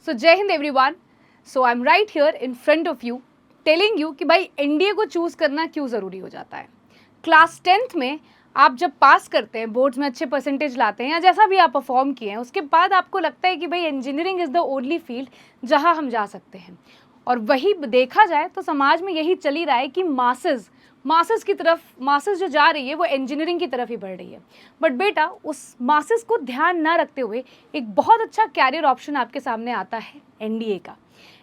सो जय Hind everyone. So I am right here in front of you telling you कि भाई NDA को choose करना क्यों ज़रूरी हो जाता है। क्लास 10th में आप जब पास करते हैं, बोर्ड्स में अच्छे परसेंटेज लाते हैं या जैसा भी आप परफॉर्म किए हैं, उसके बाद आपको लगता है कि भाई engineering is the only field जहां हम जा सकते हैं। और वही देखा जाए तो समाज में यही चल ही रहा है कि मासेस की तरफ, मासेस जो जा रही है वो इंजीनियरिंग की तरफ ही बढ़ रही है। बट बेटा, उस मासेस को ध्यान ना रखते हुए एक बहुत अच्छा कैरियर ऑप्शन आपके सामने आता है एनडीए का।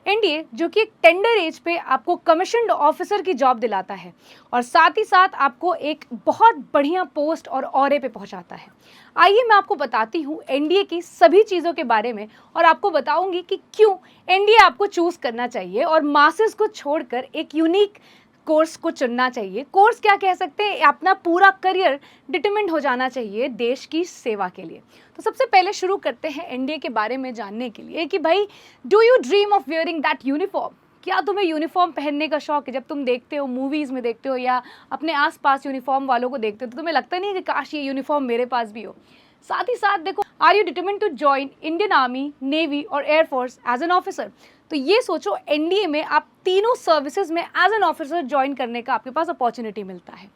एनडीए जो कि एक टेंडर एज पे आपको कमीशन्ड ऑफिसर की जॉब दिलाता है और साथ ही साथ आपको एक बहुत बढ़िया पोस्ट और ऑरे पे पहुंचाता है। आइए मैं आपको बताती हूँ एनडीए की सभी चीज़ों के बारे में और आपको बताऊंगी कि क्यों एनडीए आपको चूज़ करना चाहिए और मासेस को छोड़कर एक यूनिक कोर्स को चुनना चाहिए। कोर्स क्या कह सकते हैं, अपना पूरा करियर डिटरमिन्ड हो जाना चाहिए देश की सेवा के लिए। तो सबसे पहले शुरू करते हैं एनडीए के बारे में जानने के लिए कि भाई, do you dream of wearing that uniform? क्या तुम्हें यूनिफॉर्म पहनने का शौक है? जब तुम देखते हो, मूवीज़ में देखते हो या अपने आसपास यूनिफॉर्म वालों को देखते हो, तो तुम्हें लगता नहीं है कि काश ये यूनिफॉर्म मेरे पास भी हो? साथ ही साथ देखो, are you determined to join Indian army, navy और एयरफोर्स एज एन ऑफिसर? तो ये सोचो, एनडीए में आप तीनों सर्विसेज में एज एन ऑफिसर ज्वाइन करने का आपके पास अपॉर्चुनिटी मिलता है।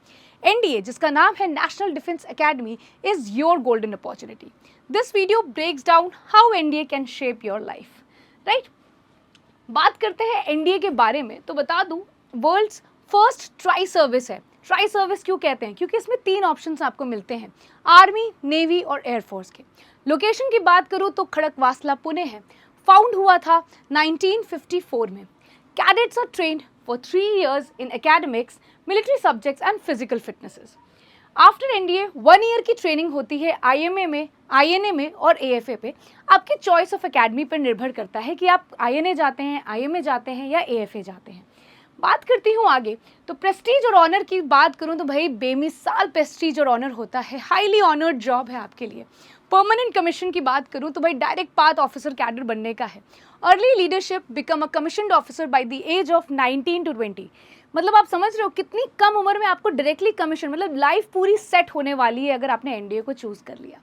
एनडीए, जिसका नाम है National Defence Academy, is your golden opportunity. This video breaks down how NDA can shape your life, right? बात करते हैं एनडीए के बारे में तो बता दूं, वर्ल्ड्स फर्स्ट ट्राई सर्विस है। ट्राई सर्विस क्यों कहते हैं? क्योंकि इसमें 3 ऑप्शंस आपको मिलते हैं, आर्मी, नेवी और एयरफोर्स के। लोकेशन की बात करूं तो खड़कवासला, पुणे है। फाउंड हुआ था 1954 में। Cadets are trained for 3 years in academics, military subjects and physical fitnesses. After NDA 1 year की ट्रेनिंग होती है आईएमए में, आईएनए में और एएफए पे। आपकी चॉइस ऑफ एकेडमी पर निर्भर करता है कि आप आईएनए जाते हैं, आईएमए जाते हैं या एएफए जाते हैं। बात करती हूँ आगे, तो प्रेस्टीज और ऑनर की बात करूँ तो भाई बेमिसाल प्रेस्टीज और ऑनर होता है, हाईली ऑनर्ड जॉब है आपके लिए। परमानेंट कमीशन की बात करूँ तो भाई डायरेक्ट पाथ ऑफिसर कैडर बनने का है। Early leadership, become a commissioned officer by the age of 19 to 20। मतलब आप समझ रहे हो कितनी कम उम्र में आपको डायरेक्टली कमीशन, मतलब लाइफ पूरी सेट होने वाली है अगर आपने एनडीए को चूज कर लिया।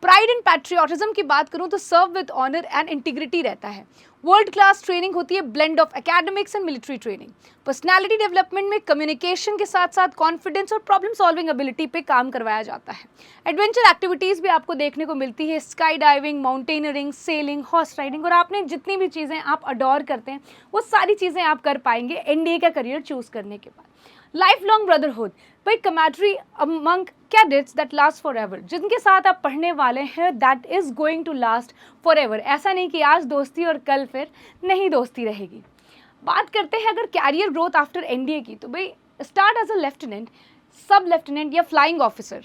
प्राइड एंड पैट्रियोटिज्म की बात करूं तो serve with honour and integrity रहता है। वर्ल्ड क्लास ट्रेनिंग होती है, blend of academics and military training. Personality development में कम्युनिकेशन के साथ साथ कॉन्फिडेंस और प्रॉब्लम सॉल्विंग एबिलिटी पे काम करवाया जाता है। एडवेंचर एक्टिविटीज़ भी आपको देखने को मिलती है, sky diving, mountaineering, selling, horse riding, और आपने जितनी भी चीज़ें आप अडोर करते हैं वो सारी चीज़ें आप कर पाएंगे एनडीए का करियर चूज करने के बाद। लाइफ लॉन्ग ब्रदरहुड, भाई camaraderie among cadets that last forever, जिनके साथ आप पढ़ने वाले हैं that is going to last forever. ऐसा नहीं कि आज दोस्ती और कल फिर नहीं दोस्ती रहेगी। बात करते हैं अगर कैरियर ग्रोथ आफ्टर एनडीए की, तो भाई स्टार्ट एज अ लेफ्टिनेंट, सब लेफ्टिनेंट या फ्लाइंग ऑफिसर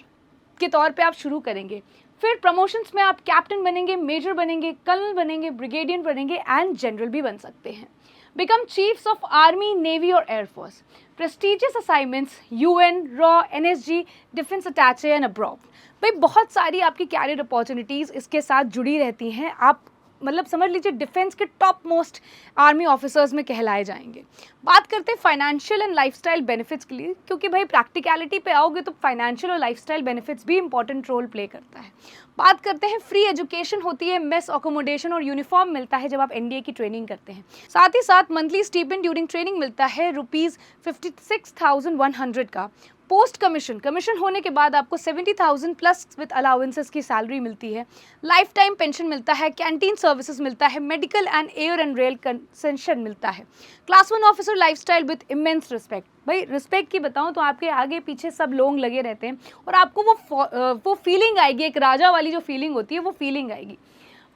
के तौर पे आप शुरू करेंगे। फिर प्रमोशंस में आप कैप्टन बनेंगे, मेजर बनेंगे, कर्नल बनेंगे, ब्रिगेडियर बनेंगे एंड जनरल भी बन सकते हैं। Become chiefs of army, navy और एयरफोर्स। प्रेस्टिजियस असाइनमेंट्स, यूएन, रॉ, NSG, defence attache and abroad. भाई बहुत सारी आपकी कैरियर अपॉर्चुनिटीज़ इसके साथ जुड़ी रहती हैं। आप मतलब समझ लीजिए डिफेंस के टॉप मोस्ट आर्मी ऑफिसर्स में कहलाए जाएंगे। बात करते हैं फाइनेंशियल एंड लाइफस्टाइल बेनिफिट्स के लिए, क्योंकि भाई प्रैक्टिकलिटी पे आओगे तो फाइनेंशियल और लाइफस्टाइल बेनिफिट्स भी इंपॉर्टेंट रोल प्ले करता है। बात करते हैं फ्री एजुकेशन होती है, मेस अकोमोडेशन और यूनिफॉर्म मिलता है जब आप एनडीए की ट्रेनिंग करते हैं। साथ ही साथ मंथली स्टीपेंड ड्यूरिंग ट्रेनिंग मिलता है ₹56,100 का। पोस्ट कमीशन होने के बाद आपको 70,000 प्लस विद अलाउंसेस की सैलरी मिलती है। लाइफ टाइम पेंशन मिलता है, कैंटीन सर्विसेज मिलता है, medical and air and rail concession मिलता है। Class 1 officer lifestyle with immense respect. भाई रिस्पेक्ट की बताऊं तो आपके आगे पीछे सब लोग लगे रहते हैं और आपको वो फीलिंग आएगी, एक राजा वाली जो फीलिंग होती है वो फीलिंग आएगी।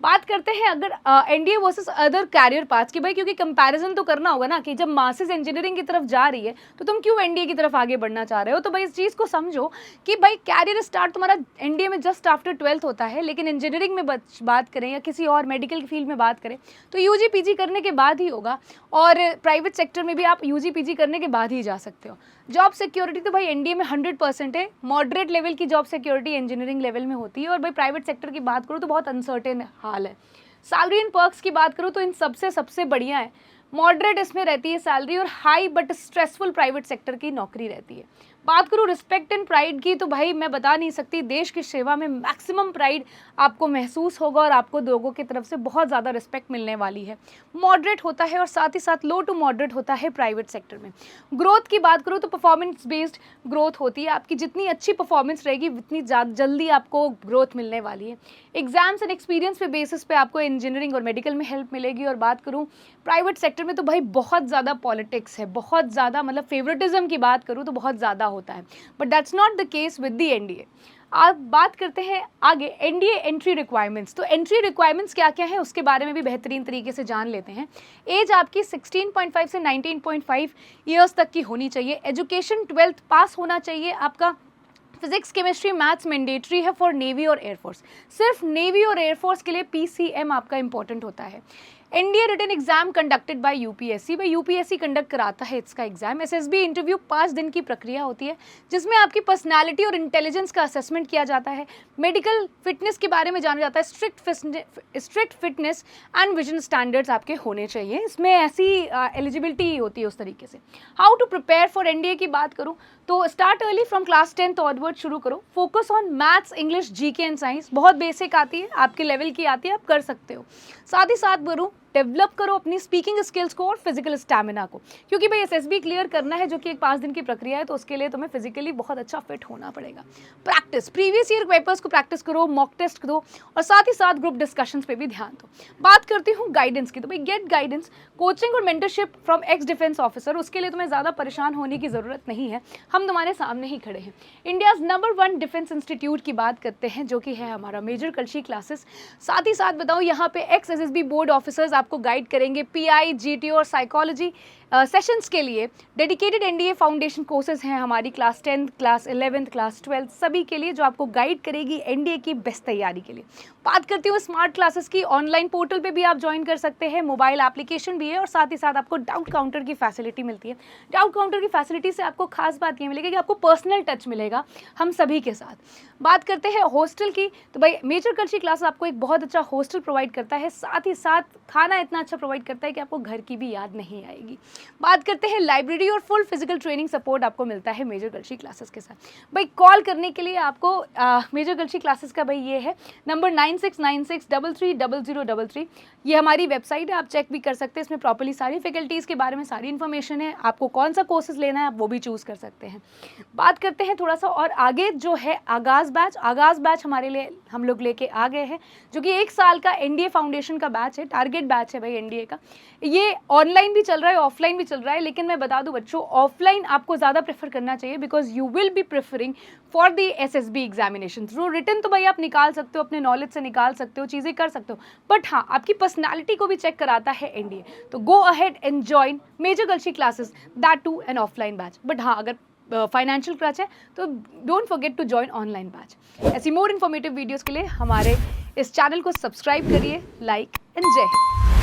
बात करते हैं अगर NDA versus other career paths की, भाई क्योंकि कंपैरिजन तो करना होगा ना कि जब मासेस इंजीनियरिंग की तरफ जा रही है तो तुम क्यों एनडीए की तरफ आगे बढ़ना चाह रहे हो। तो भाई इस चीज़ को समझो कि भाई कैरियर स्टार्ट तुम्हारा एनडीए में जस्ट आफ्टर 12th होता है, लेकिन इंजीनियरिंग में बात करें या किसी और मेडिकल फील्ड में बात करें तो यूजी पीजी करने के बाद ही होगा, और प्राइवेट सेक्टर में भी आप यूजी पीजी करने के बाद ही जा सकते हो। जॉब सिक्योरिटी तो भाई एनडीए में 100% है, मॉडरेट लेवल की जॉब सिक्योरिटी इंजीनियरिंग लेवल में होती है, और भाई प्राइवेट सेक्टर की बात करूँ तो बहुत अनसर्टेन हाल है। सैलरी एंड पर्क्स की बात करूँ तो इन सबसे बढ़िया है, मॉडरेट इसमें रहती है सैलरी और high but stressful private sector की नौकरी रहती है। बात करूँ रिस्पेक्ट एंड प्राइड की, तो भाई मैं बता नहीं सकती, देश की सेवा में मैक्सिमम प्राइड आपको महसूस होगा और आपको लोगों की तरफ से बहुत ज़्यादा रिस्पेक्ट मिलने वाली है। मॉडरेट होता है और साथ ही साथ लो टू मॉडरेट होता है प्राइवेट सेक्टर में। ग्रोथ की बात करूँ तो परफॉर्मेंस बेस्ड ग्रोथ होती है, आपकी जितनी अच्छी परफॉर्मेंस रहेगी उतनी जल्दी आपको ग्रोथ मिलने वाली है। एग्जाम्स एंड एक्सपीरियंस पे बेसिस पे आपको इंजीनियरिंग और मेडिकल में हेल्प मिलेगी। और बात करूँ प्राइवेट सेक्टर में तो भाई बहुत ज़्यादा पॉलिटिक्स है, बहुत ज़्यादा, मतलब फेवरेटिज्म की बात करूँ तो बहुत ज़्यादा होता है, but that's not the case with the NDA. आप बात करते हैं आगे एनडीए एंट्री रिक्वायरमेंट्स। तो एंट्री रिक्वायरमेंट्स क्या क्या है उसके बारे में भी बेहतरीन तरीके से जान लेते हैं। एज आपकी 16.5 से 19.5 ईयर्स तक की होनी चाहिए। एजुकेशन 12th पास होना चाहिए आपका। फिजिक्स केमिस्ट्री मैथ्स मैंडेटरी है फॉर नेवी और एयरफोर्स। सिर्फ नेवी और एयरफोर्स के लिए पीसीएम आपका इंपॉर्टेंट होता है। NDA written exam conducted by UPSC, भाई यूपीएससी कंडक्ट कराता है इसका एग्जाम। एसएसबी इंटरव्यू 5 दिन की प्रक्रिया होती है जिसमें आपकी पर्सनालिटी और इंटेलिजेंस का असेसमेंट किया जाता है। मेडिकल फिटनेस के बारे में जाना जाता है। Strict fitness and vision standards आपके होने चाहिए, इसमें ऐसी एलिजिबिलिटी होती है उस तरीके से। How to prepare for NDA की बात करूँ तो start early from class 10th onward शुरू करो। Focus on maths, English, GK and science. बहुत बेसिक आती है, आपके लेवल की आती है, आप कर सकते हो। साथ ही साथ करूँ डेवलप करो अपनी स्पीकिंग स्किल्स को और फिजिकल स्टैमिना को, क्योंकि भाई एसएसबी क्लियर करना है जो कि एक 5 दिन की प्रक्रिया है, तो उसके लिए तुम्हें फिजिकली बहुत अच्छा फिट होना पड़ेगा। प्रैक्टिस, प्रीवियस ईयर पेपर्स को प्रैक्टिस करो, मॉक टेस्ट दो और साथ ही साथ ग्रुप डिस्कशंस पे भी ध्यान दो। बात करती हूँ गाइडेंस की, तो भाई गेट गाइडेंस, कोचिंग और mentorship from x defence officer. उसके लिए तुम्हें ज़्यादा परेशान होने की ज़रूरत नहीं है, हम तुम्हारे सामने ही खड़े हैं। इंडियाज़ नंबर 1 डिफेंस इंस्टीट्यूट की बात करते हैं जो कि है हमारा मेजर कल्शी क्लासेस। साथ ही साथ बताओ यहाँ पे एक्स एसएसबी बोर्ड ऑफिसर्स आपको गाइड करेंगे पीआई, जीटी और साइकोलॉजी सेशंस के लिए। डेडिकेटेड एनडीए फाउंडेशन कोर्सेज हैं हमारी class 10th, class 11th, class 12th सभी के लिए, जो आपको गाइड करेगी एनडीए की बेस्ट तैयारी के लिए। बात करती हूँ स्मार्ट क्लासेस की, ऑनलाइन पोर्टल पे भी आप ज्वाइन कर सकते हैं, मोबाइल एप्लीकेशन भी है और साथ ही साथ आपको डाउट काउंटर की फैसिलिटी मिलती है। डाउट काउंटर की फैसिलिटी से आपको खास बात ये मिलेगी कि आपको पर्सनल टच मिलेगा हम सभी के साथ। बात करते हैं हॉस्टल की, तो भाई मेजर कल्ची क्लास आपको एक बहुत अच्छा हॉस्टल प्रोवाइड करता है, साथ ही साथ खाना इतना अच्छा प्रोवाइड करता है कि आपको घर की भी याद नहीं आएगी। बात करते हैं लाइब्रेरी और फुल फिजिकल ट्रेनिंग सपोर्ट आपको मिलता है मेजर कल्ची क्लासेस के साथ। भाई कॉल करने के लिए आपको मेजर कल्ची क्लासेस का भाई ये है नंबर 9696330033। ये हमारी वेबसाइट है, आप चेक भी कर सकते हैं, इसमें प्रॉपर्ली सारी फैकल्टीज़ के बारे में सारी इन्फॉर्मेशन है, आपको कौन सा कोर्सेज लेना है आप वो भी चूज़ कर सकते हैं। बात करते हैं थोड़ा सा और आगे जो है आगाज़ बैच हमारे लिए हम लोग लेके आ गए हैं, जो कि 1 साल का एनडीए फाउंडेशन का बैच है, टारगेट बैच है भाई एनडीए का। ये ऑनलाइन भी चल रहा है, ऑफलाइन भी चल रहा है, लेकिन मैं बता दूं बच्चों ऑफलाइन आपको ज़्यादा प्रेफर करना चाहिए, because you will be preferring for the SSB examination. Through written तो भाई आप निकाल सकते हो, अपने नॉलेज से निकाल सकते हो, चीज़ें कर सकते हो, बट हाँ आपकी पर्सनैलिटी को भी चेक कराता है एनडीए। तो go ahead and join Major Kalshi classes, that too an offline batch. But हाँ अगर फाइनेंशियल क्रच है तो don't forget to join online batch. ऐसी मोर इन्फॉर्मेटिव वीडियोज़ के लिए हमारे इस चैनल को सब्सक्राइब करिए, लाइक एंड जय हिंद।